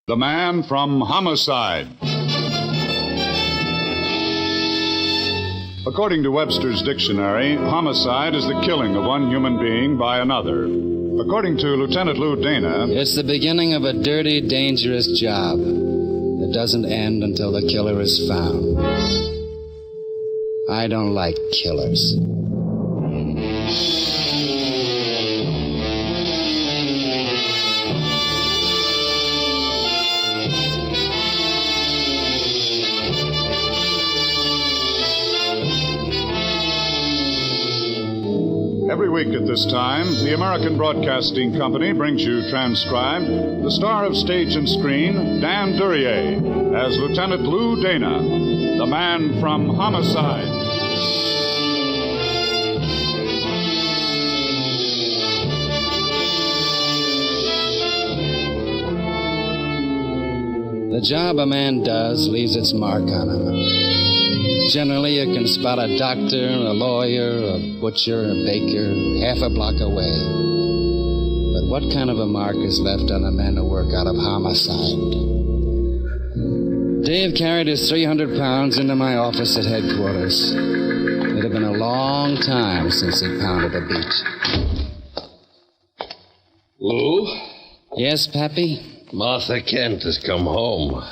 The man from Homicide. According to Webster's dictionary, homicide is the killing of one human being by another. According to Lieutenant Lou Dana, it's the beginning of a dirty, dangerous job that doesn't end until the killer is found. I don't like killers. Every week at this time, the American Broadcasting Company brings you transcribed the star of stage and screen, Dan Duryea, as Lieutenant Lou Dana, the man from Homicide. The job a man does leaves its mark on him. Generally, you can spot a doctor, a lawyer, a butcher, a baker, half a block away. But what kind of a mark is left on the men who work out of homicide? Dave carried his 300 pounds into my office at headquarters. It had been a long time since he pounded a beat. Lou? Yes, Pappy? Martha Kent has come home.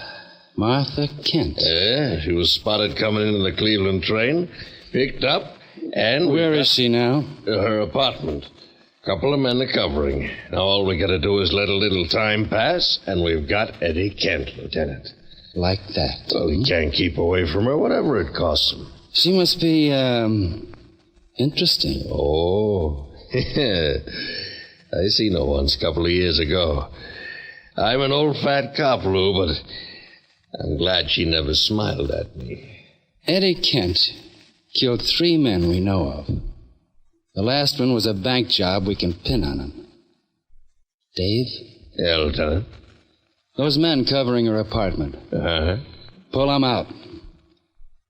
Martha Kent? Yeah, she was spotted coming into the Cleveland train, picked up, and... Where is she now? Her apartment. Couple of men are covering. Now all we gotta do is let a little time pass, and we've got Eddie Kent, Lieutenant. Like that? Well, he can't keep away from her, whatever it costs him. She must be, interesting. Oh, I seen her once a couple of years ago. I'm an old fat cop, Lou, but I'm glad she never smiled at me. Eddie Kent killed 3 men we know of. The last one was a bank job we can pin on him. Dave? Yeah, Lieutenant? Those men covering her apartment. Uh-huh. Pull them out.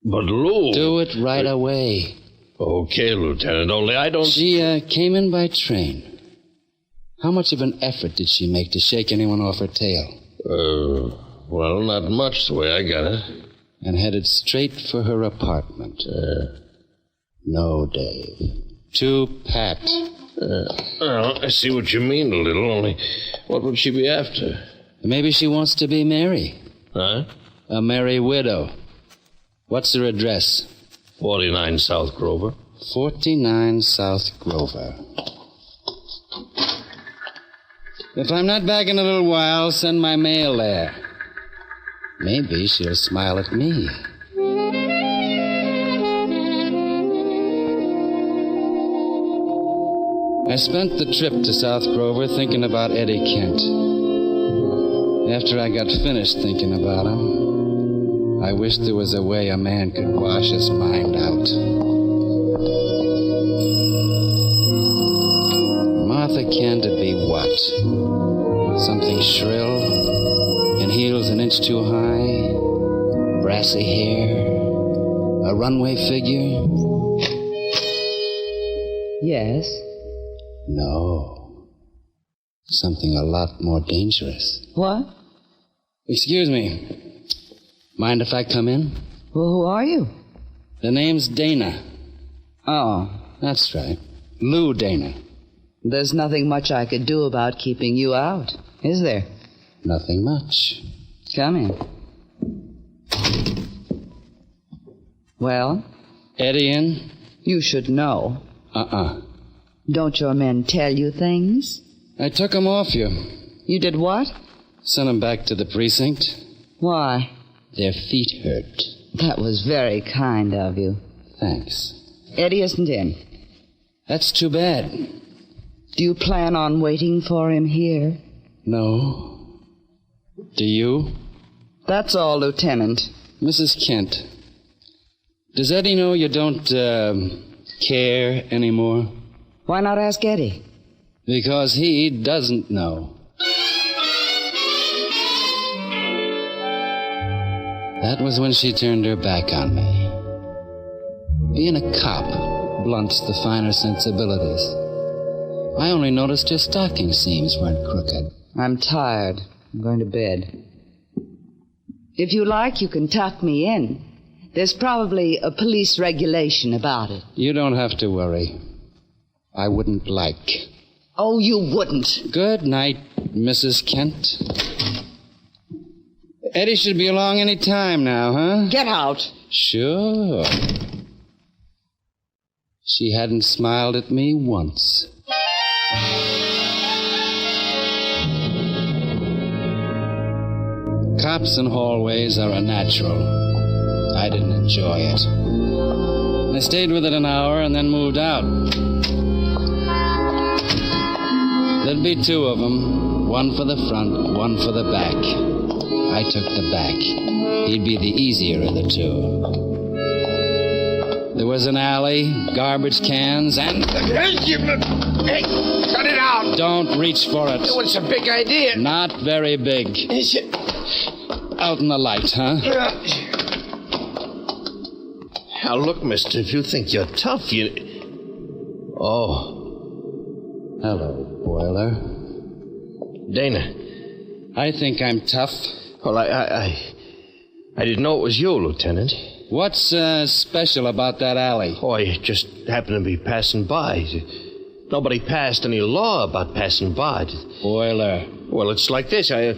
But, Lou... Do it right away. Okay, Lieutenant, only I don't... She came in by train. How much of an effort did she make to shake anyone off her tail? Well, not much the way I got it. And headed straight for her apartment. No, Dave. Too pat. Well, I see what you mean a little, only what would she be after? Maybe she wants to be Mary. Huh? A merry widow. What's her address? 49 South Grover. 49 South Grover. If I'm not back in a little while, send my mail there. Maybe she'll smile at me. I spent the trip to South Grover thinking about Eddie Kent. After I got finished thinking about him, I wished there was a way a man could wash his mind out. Martha Kent would be what? Something shrill, in heels an inch too high, brassy hair, a runway figure? Yes? No. Something a lot more dangerous. What? Excuse me. Mind if I come in? Well, who are you? The name's Dana. Oh. That's right. Lou Dana. There's nothing much I could do about keeping you out, is there? Nothing much. Come in. Well? Eddie in? You should know. Don't your men tell you things? I took 'em off you. You did what? Sent 'em back to the precinct. Why? Their feet hurt. That was very kind of you. Thanks. Eddie isn't in. That's too bad. Do you plan on waiting for him here? No. Do you? That's all, Lieutenant. Mrs. Kent, does Eddie know you don't, care anymore? Why not ask Eddie? Because he doesn't know. That was when she turned her back on me. Being a cop blunts the finer sensibilities. I only noticed your stocking seams weren't crooked. I'm tired. I'm going to bed. If you like, you can tuck me in. There's probably a police regulation about it. You don't have to worry. I wouldn't like. Oh, you wouldn't. Good night, Mrs. Kent. Eddie should be along any time now, huh? Get out. Sure. She hadn't smiled at me once. Cops in hallways are a natural. I didn't enjoy it. I stayed with it an hour and then moved out. There'd be two of them, one for the front, one for the back. I took the back. He'd be the easier of the two. There was an alley, garbage cans, and... Hey, cut it out! Don't reach for it. It's a big idea. Not very big. Out in the light, huh? Now, look, mister, if you think you're tough, you... Oh. Hello, Boiler. Dana. I think I'm tough. Well, I didn't know it was you, Lieutenant. What's special about that alley? Oh, I just happened to be passing by. Nobody passed any law about passing by. Boiler. Well, it's like this. I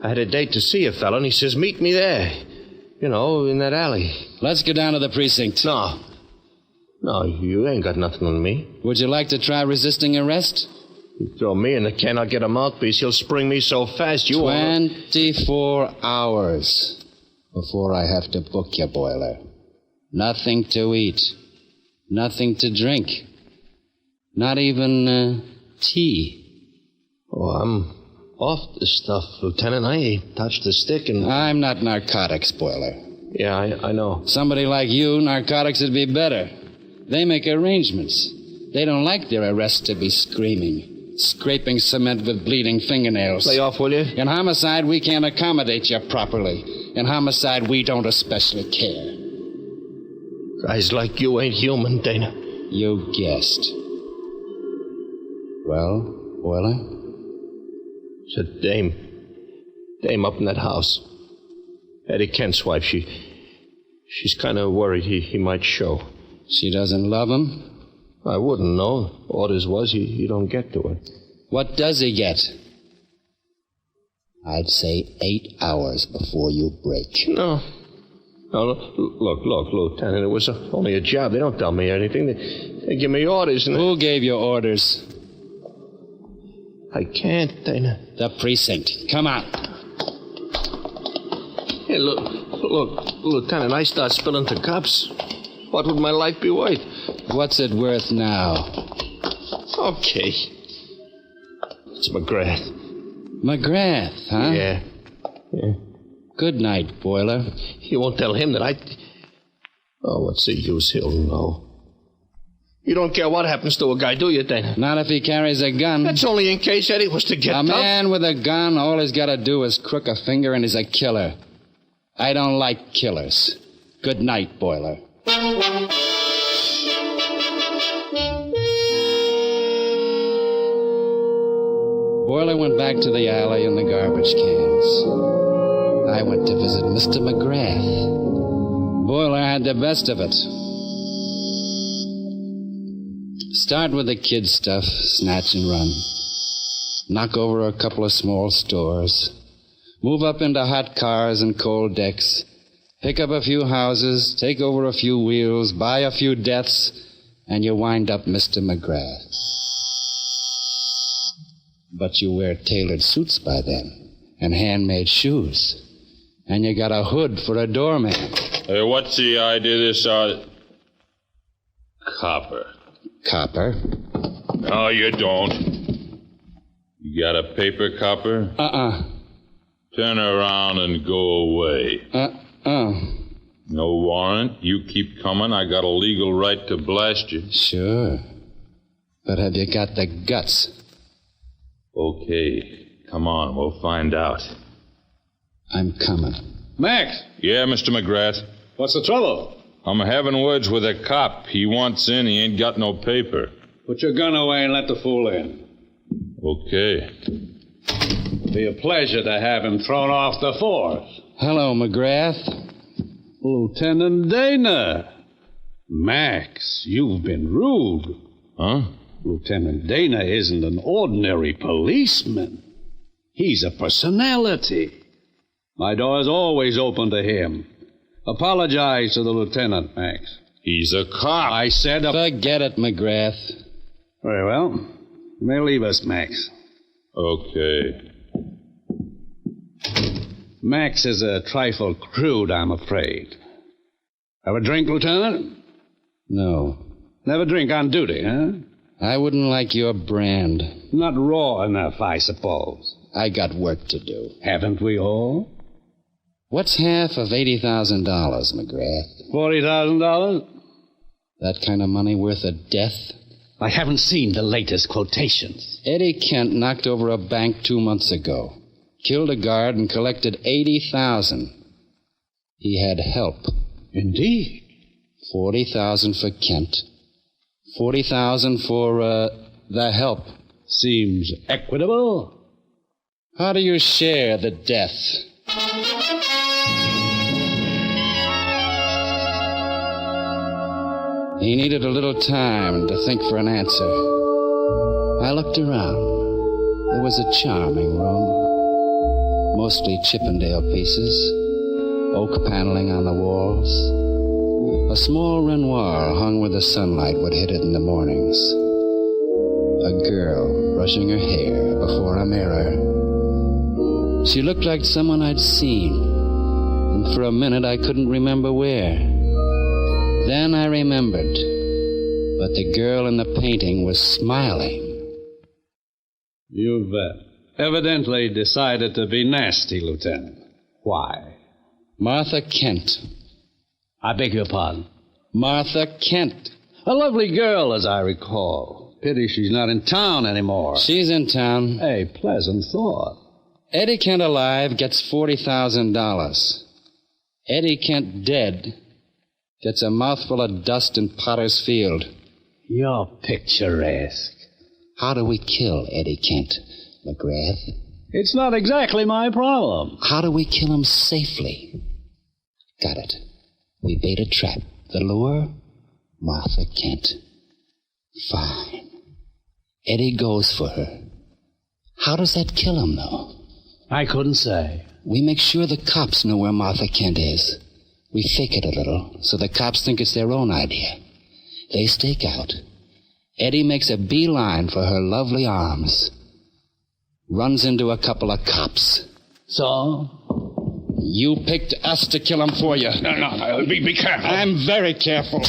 had a date to see a fella, and he says, meet me there. You know, in that alley. Let's go down to the precinct. No, you ain't got nothing on me. Would you like to try resisting arrest? You throw me in the can, I'll get a mouthpiece. He'll spring me so fast, you won't... 24 hours before I have to book you, Boiler. Nothing to eat. Nothing to drink. Not even tea. Oh, I'm off this stuff, Lieutenant. I ain't touched a stick and... I'm not narcotics, Boiler. Yeah, I know. Somebody like you, narcotics would be better. They make arrangements. They don't like their arrests to be scraping cement with bleeding fingernails. Lay off, will you? In homicide, we can't accommodate you properly. In homicide, we don't especially care. Guys like you ain't human, Dana. You guessed. Well, Boiler? It's a dame up in that house. Eddie Kent's wife. She's kind of worried he might show. She doesn't love him? I wouldn't know. Orders was he don't get to her. What does he get? I'd say 8 hours before you break. No, look, Lieutenant, it was only a job. They don't tell me anything. They give me orders. And Who gave you orders? I can't, Dana. The precinct. Come on. Hey, look, Lieutenant, I start spilling to cops. What would my life be worth? What's it worth now? Okay. It's McGrath. McGrath, huh? Yeah. Good night, Boiler. You won't tell him that I... Oh, what's the use? He'll know. You don't care what happens to a guy, do you, Dana? Not if he carries a gun. That's only in case Eddie was to get A tough. man with a gun, all he's got to do is crook a finger and he's a killer. I don't like killers. Good night, Boiler. Boiler went back to the alley and the garbage cans. I went to visit Mr. McGrath. Boiler had the best of it. Start with the kid stuff, snatch and run. Knock over a couple of small stores. Move up into hot cars and cold decks. Pick up a few houses, take over a few wheels, buy a few deaths, and you wind up Mr. McGrath. But you wear tailored suits by then, and handmade shoes. And you got a hood for a doorman. Hey, what's the idea of this, Copper? Copper? No, you don't. You got a paper, Copper? Turn around and go away. No warrant. You keep coming. I got a legal right to blast you. Sure. But have you got the guts? Okay. Come on. We'll find out. I'm coming. Max, Yeah, Mr. McGrath. what's the trouble? I'm having words with a cop. He wants in. He ain't got no paper. Put your gun away and let the fool in. Okay. Be a pleasure to have him thrown off the force. Hello, McGrath. Lieutenant Dana. Max, you've been rude. Huh? Lieutenant Dana isn't an ordinary policeman. He's a personality. My door's always open to him. Apologize to the lieutenant, Max. He's a cop. I said Forget it, McGrath. Very well. You may leave us, Max. Okay. Max is a trifle crude, I'm afraid. Have a drink, Lieutenant? No. Never drink on duty, huh? I wouldn't like your brand. Not raw enough, I suppose. I got work to do. Haven't we all? What's half of $80,000, McGrath? $40,000? That kind of money worth a death? I haven't seen the latest quotations. Eddie Kent knocked over a bank 2 months ago. Killed a guard and collected $80,000. He had help. Indeed. $40,000 for Kent. $40,000 for, the help. Seems equitable. How do you share the death? He needed a little time to think for an answer. I looked around. It was a charming room. Mostly Chippendale pieces. Oak paneling on the walls. A small Renoir hung where the sunlight would hit it in the mornings. A girl brushing her hair before a mirror. She looked like someone I'd seen, and for a minute I couldn't remember where. Then I remembered, but the girl in the painting was smiling. You've evidently decided to be nasty, Lieutenant. Why? Martha Kent. I beg your pardon? Martha Kent. A lovely girl, as I recall. Pity she's not in town anymore. She's in town. A pleasant thought. Eddie Kent alive gets $40,000. Eddie Kent dead gets a mouthful of dust in Potter's Field. You're picturesque. How do we kill Eddie Kent, McGrath? It's not exactly my problem. How do we kill him safely? Got it. We bait a trap. The lure? Martha Kent. Fine. Eddie goes for her. How does that kill him, though? I couldn't say. We make sure the cops know where Martha Kent is. We fake it a little, so the cops think it's their own idea. They stake out. Eddie makes a beeline for her lovely arms. Runs into a couple of cops. So? You picked us to kill him for you. No, be careful. I'm very careful.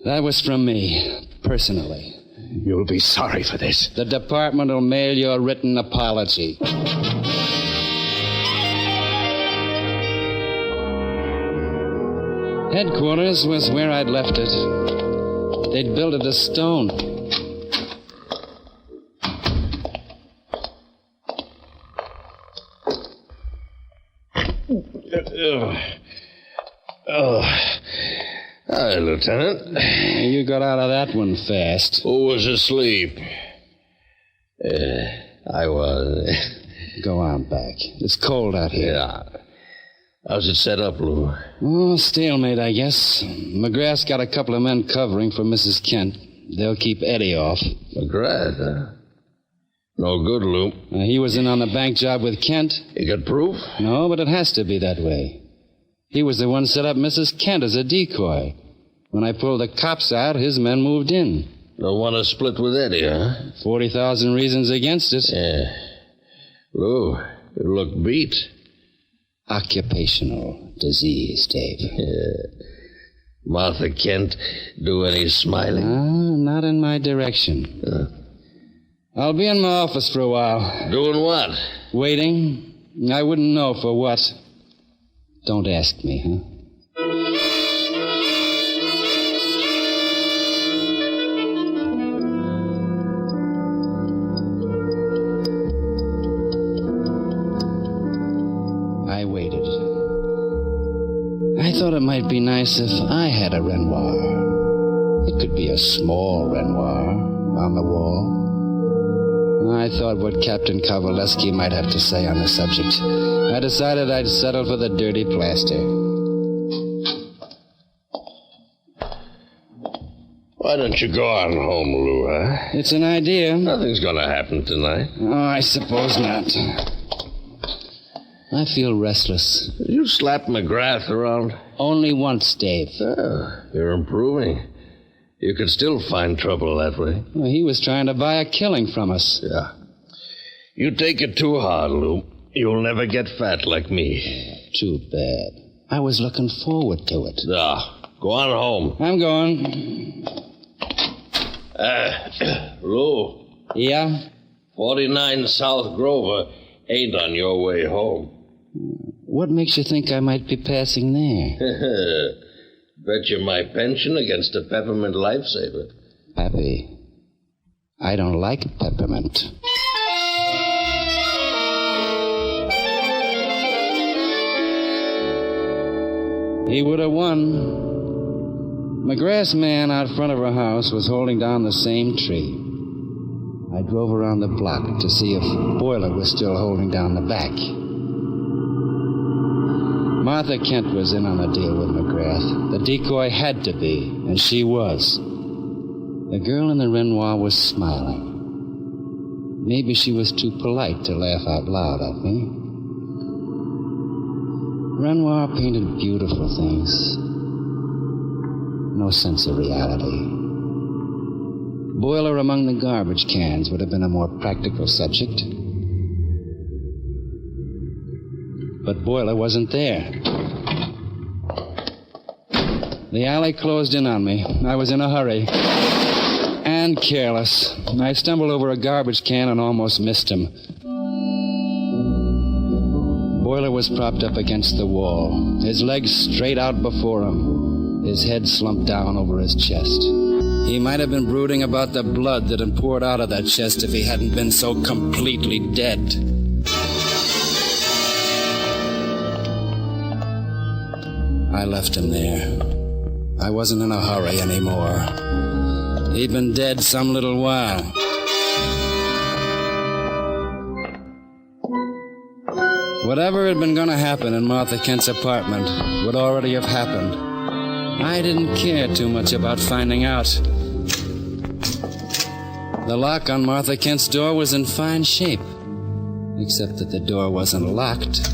That was from me, personally. You'll be sorry for this. The department will mail you a written apology. Headquarters was where I'd left it. They'd built it of stone. Hi, Lieutenant. You got out of that one fast. Who was asleep? I was. Go on back. It's cold out here. Yeah. How's it set up, Lou? Oh, stalemate, I guess. McGrath's got a couple of men covering for Mrs. Kent. They'll keep Eddie off. McGrath, huh? No good, Lou. He was in on the bank job with Kent. You got proof? No, but it has to be that way. He was the one set up Mrs. Kent as a decoy. When I pulled the cops out, his men moved in. Don't want to split with Eddie, huh? 40,000 reasons against it. Yeah. Lou, you look beat. Occupational disease, Dave. Yeah. Martha Kent do any smiling? Not in my direction. I'll be in my office for a while. Doing what? Waiting. I wouldn't know for what. Don't ask me, huh? I waited. I thought it might be nice if I had a Renoir. It could be a small Renoir on the wall. I thought what Captain Kowaleski might have to say on the subject. I decided I'd settle for the dirty plaster. Why don't you go on home, Lou, huh? It's an idea. Nothing's gonna happen tonight. Oh, I suppose not. I feel restless. You slap McGrath around? Only once, Dave. Oh, you're improving. You could still find trouble that way. Well, he was trying to buy a killing from us. Yeah. You take it too hard, Lou. You'll never get fat like me. Too bad. I was looking forward to it. Go on home. I'm going. Lou. Yeah? 49 South Grover ain't on your way home. What makes you think I might be passing there? Bet you my pension against a peppermint lifesaver. Pappy, I don't like peppermint. He would have won. McGrath's man out front of her house was holding down the same tree. I drove around the block to see if Boiler was still holding down the back. Martha Kent was in on the deal with McGrath. The decoy had to be, and she was. The girl in the Renoir was smiling. Maybe she was too polite to laugh out loud at me. Renoir painted beautiful things. No sense of reality. Boiler among the garbage cans would have been a more practical subject. But Boiler wasn't there. The alley closed in on me. I was in a hurry. And careless. I stumbled over a garbage can and almost missed him. Boiler was propped up against the wall, his legs straight out before him, his head slumped down over his chest. He might have been brooding about the blood that had poured out of that chest if he hadn't been so completely dead. I left him there. I wasn't in a hurry anymore. He'd been dead some little while. Whatever had been going to happen in Martha Kent's apartment would already have happened. I didn't care too much about finding out. The lock on Martha Kent's door was in fine shape, except that the door wasn't locked.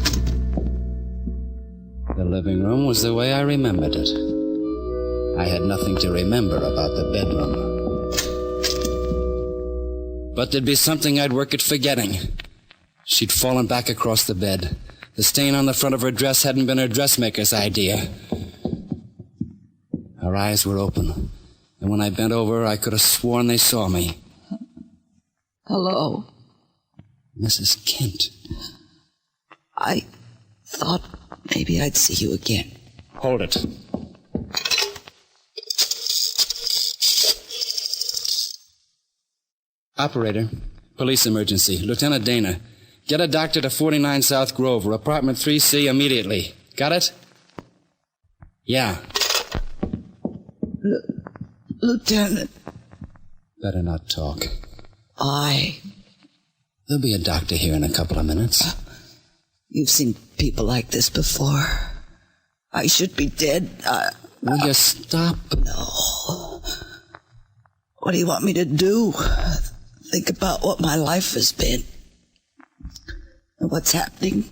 The living room was the way I remembered it. I had nothing to remember about the bedroom. But there'd be something I'd work at forgetting. She'd fallen back across the bed. The stain on the front of her dress hadn't been her dressmaker's idea. Her eyes were open, and when I bent over, I could have sworn they saw me. Hello. Mrs. Kent. I thought maybe I'd see you again. Hold it. Operator, police emergency. Lieutenant Dana. Get a doctor to 49 South Grover, apartment 3C immediately. Got it? Yeah. Lieutenant. Better not talk. There'll be a doctor here in a couple of minutes. You've seen people like this before. I should be dead. Will you stop? No. What do you want me to do? Think about what my life has been. And what's happening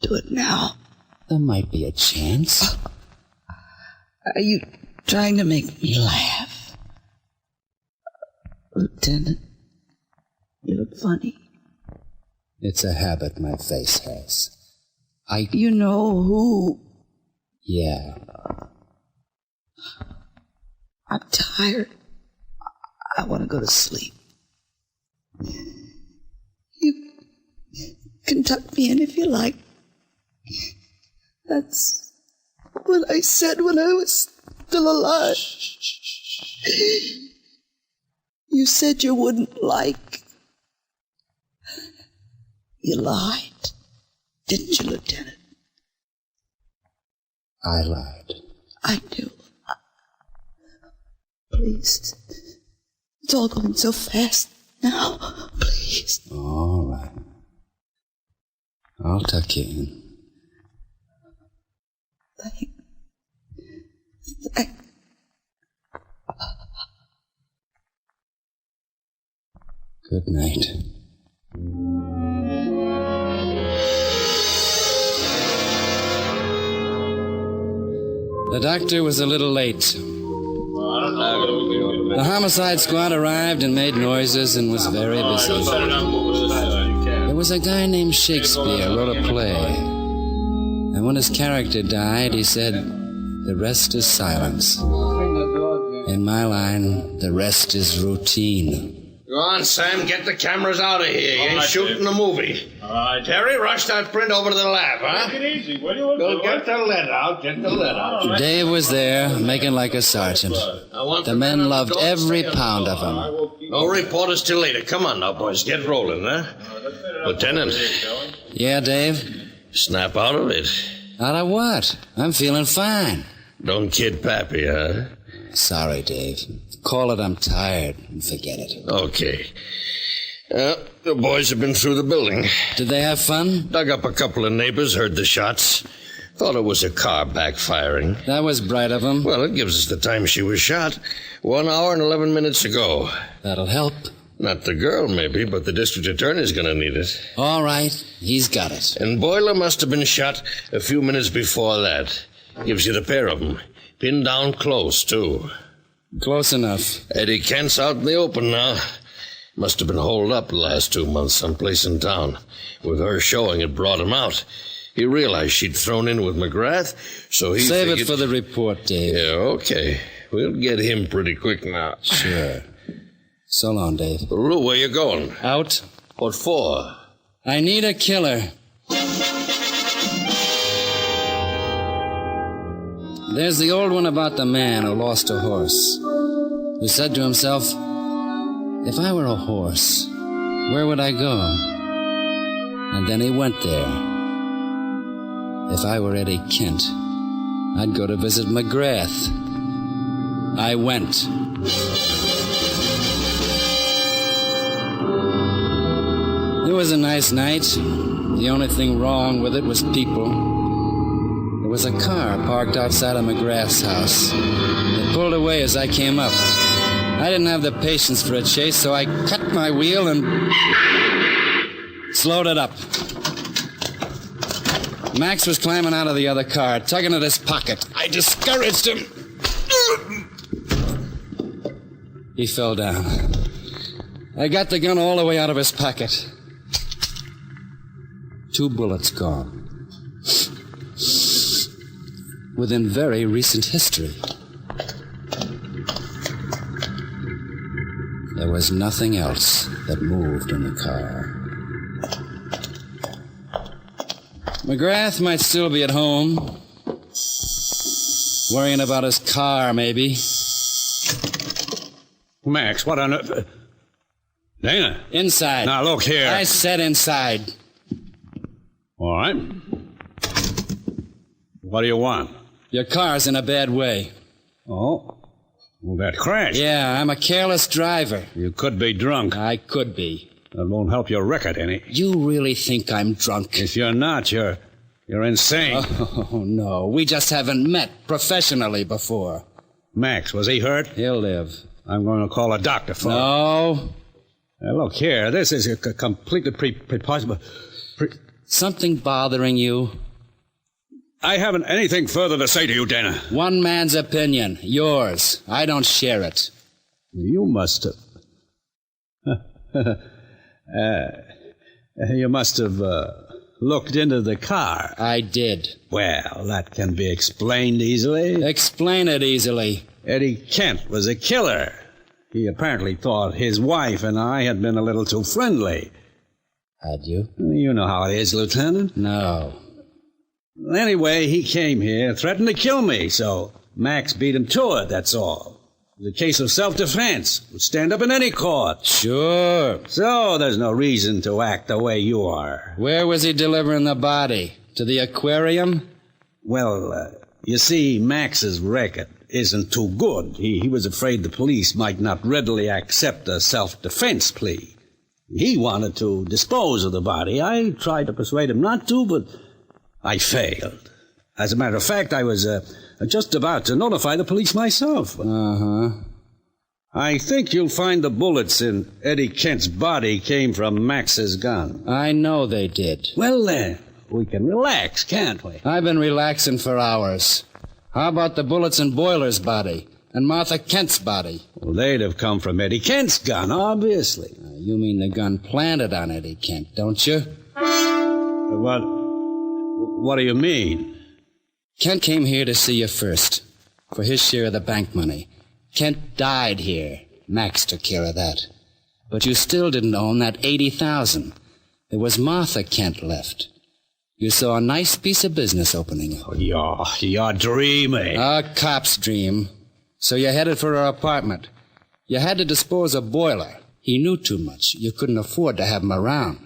to it now. There might be a chance. Are you trying to make me laugh? Lieutenant, you look funny. It's a habit my face has. You know who? Yeah. I'm tired. I want to go to sleep. You can tuck me in if you like. That's what I said when I was still alive. You said you wouldn't like. You lied, didn't you, Lieutenant? I lied. I do. Please. It's all going so fast. Now, please. All right. I'll tuck you in. Thank. Good night. The doctor was a little late. The homicide squad arrived and made noises and was very busy. There was a guy named Shakespeare wrote a play. And when his character died, he said, "The rest is silence." In my line, the rest is routine. Go on, Sam. Get the cameras out of here. You ain't shooting the movie. All right. Terry, rush that print over to the lab, huh? Take it easy, will you? Go get the lead out. Get the lead out. Dave was there, making like a sergeant. The men loved every pound of him. No reporters till later. Come on now, boys. Get rolling, huh? Lieutenant. Yeah, Dave? Snap out of it. Out of what? I'm feeling fine. Don't kid Pappy, huh? Sorry, Dave. Call it I'm tired and forget it. Okay. The boys have been through the building. Did they have fun? Dug up a couple of neighbors, heard the shots. Thought it was a car backfiring. That was bright of them. Well, it gives us the time she was shot. 1 hour and 11 minutes ago. That'll help. Not the girl, maybe, but the district attorney's gonna need it. All right. He's got it. And Boiler must have been shot a few minutes before that. Gives you the pair of them. Pinned down close, too. Close enough. Eddie Kent's out in the open now. Must have been holed up the last 2 months someplace in town. With her showing, it brought him out. He realized she'd thrown in with McGrath, so he Save figured... it for the report, Dave. Yeah, okay. We'll get him pretty quick now. Sure. So long, Dave. Lou, where you going? Out. What for? I need a killer. There's the old one about the man who lost a horse, who said to himself, "If I were a horse, where would I go?" And then he went there. If I were Eddie Kent, I'd go to visit McGrath. I went. It was a nice night. The only thing wrong with it was people. There was a car parked outside of McGrath's house. It pulled away as I came up. I didn't have the patience for a chase, so I cut my wheel and slowed it up. Max was climbing out of the other car, tugging at his pocket. I discouraged him. He fell down. I got the gun all the way out of his pocket. 2 bullets gone. Within very recent history. There was nothing else that moved in the car. McGrath might still be at home. Worrying about his car, maybe. Max, what on earth? Dana. Inside. Now, look here. I said inside. All right. What do you want? Your car's in a bad way. Oh? Well, that crashed. Yeah, I'm a careless driver. You could be drunk. I could be. That won't help your record any. You really think I'm drunk? If you're not, you're insane. Oh, no. We just haven't met professionally before. Max, was he hurt? He'll live. I'm going to call a doctor for him. No. Now, look here. This is a completely preposterous... Something bothering you? I haven't anything further to say to you, Dana. One man's opinion. Yours. I don't share it. You must have... you must have looked into the car. I did. Well, that can be explained easily. Explain it easily. Eddie Kent was a killer. He apparently thought his wife and I had been a little too friendly. Had you? You know how it is, Lieutenant. No. Anyway, he came here, threatened to kill me, so Max beat him to it, that's all. It was a case of self-defense. Would stand up in any court. Sure. So there's no reason to act the way you are. Where was he delivering the body? To the aquarium? Well, you see, Max's record. isn't too good. He was afraid the police might not readily accept a self-defense plea. He wanted to dispose of the body. I tried to persuade him not to, but I failed. As a matter of fact, I was just about to notify the police myself. Uh-huh. I think you'll find the bullets in Eddie Kent's body came from Max's gun. I know they did. Well, we can relax, can't we? I've been relaxing for hours. How about the bullets in Boiler's body and Martha Kent's body? Well, they'd have come from Eddie Kent's gun, obviously. You mean the gun planted on Eddie Kent, don't you? What do you mean? Kent came here to see you first, for his share of the bank money. Kent died here. Max took care of that. But you still didn't own that $80,000. There was Martha Kent left. You saw a nice piece of business opening up. Oh, you're dreaming. A cop's dream. So you headed for her apartment. You had to dispose of Boiler. He knew too much. You couldn't afford to have him around.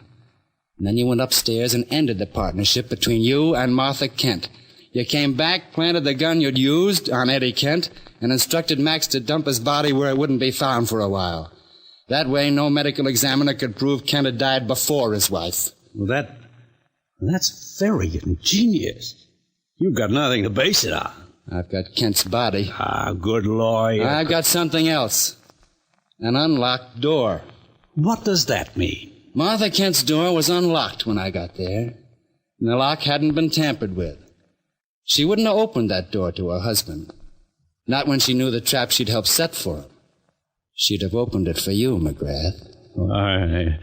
And then you went upstairs and ended the partnership between you and Martha Kent. You came back, planted the gun you'd used on Eddie Kent, and instructed Max to dump his body where it wouldn't be found for a while. That way, no medical examiner could prove Kent had died before his wife. Well, that's very ingenious. You've got nothing to base it on. I've got Kent's body. Good lawyer. I've got something else. An unlocked door. What does that mean? Martha Kent's door was unlocked when I got there, and the lock hadn't been tampered with. She wouldn't have opened that door to her husband. Not when she knew the trap she'd helped set for him. She'd have opened it for you, McGrath.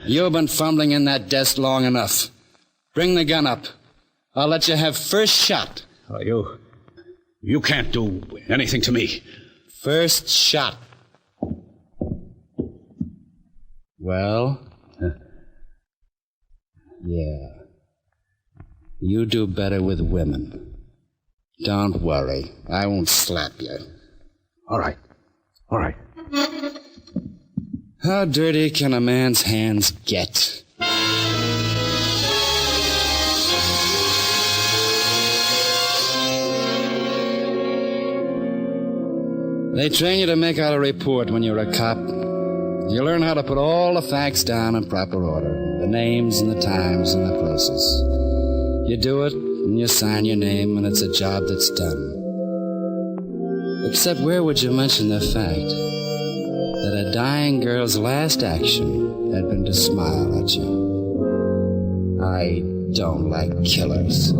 You've been fumbling in that desk long enough. Bring the gun up. I'll let you have first shot. You can't do anything to me. First shot. Well? Yeah. You do better with women. Don't worry. I won't slap you. All right. How dirty can a man's hands get? They train you to make out a report when you're a cop. You learn how to put all the facts down in proper order. The names and the times and the places. You do it, and you sign your name, and it's a job that's done. Except where would you mention the fact that a dying girl's last action had been to smile at you? I don't like killers.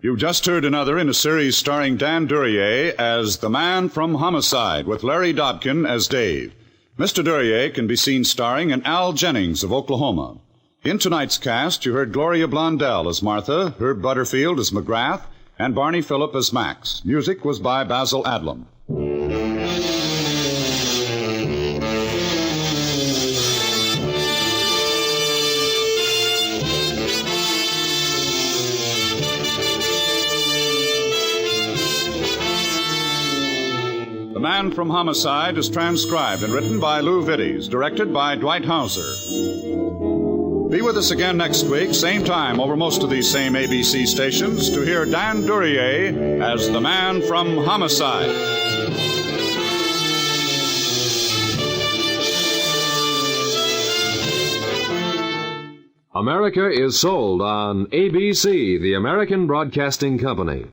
You just heard another in a series starring Dan Duryea as the man from Homicide, with Larry Dobkin as Dave. Mr. Duryea can be seen starring in Al Jennings of Oklahoma. In tonight's cast, you heard Gloria Blondell as Martha, Herb Butterfield as McGrath, and Barney Phillip as Max. Music was by Basil Adlam. The Man from Homicide is transcribed and written by Lou Vittes, directed by Dwight Hauser. Be with us again next week, same time, over most of these same ABC stations, to hear Dan Duryea as the Man from Homicide. America is sold on ABC, the American Broadcasting Company.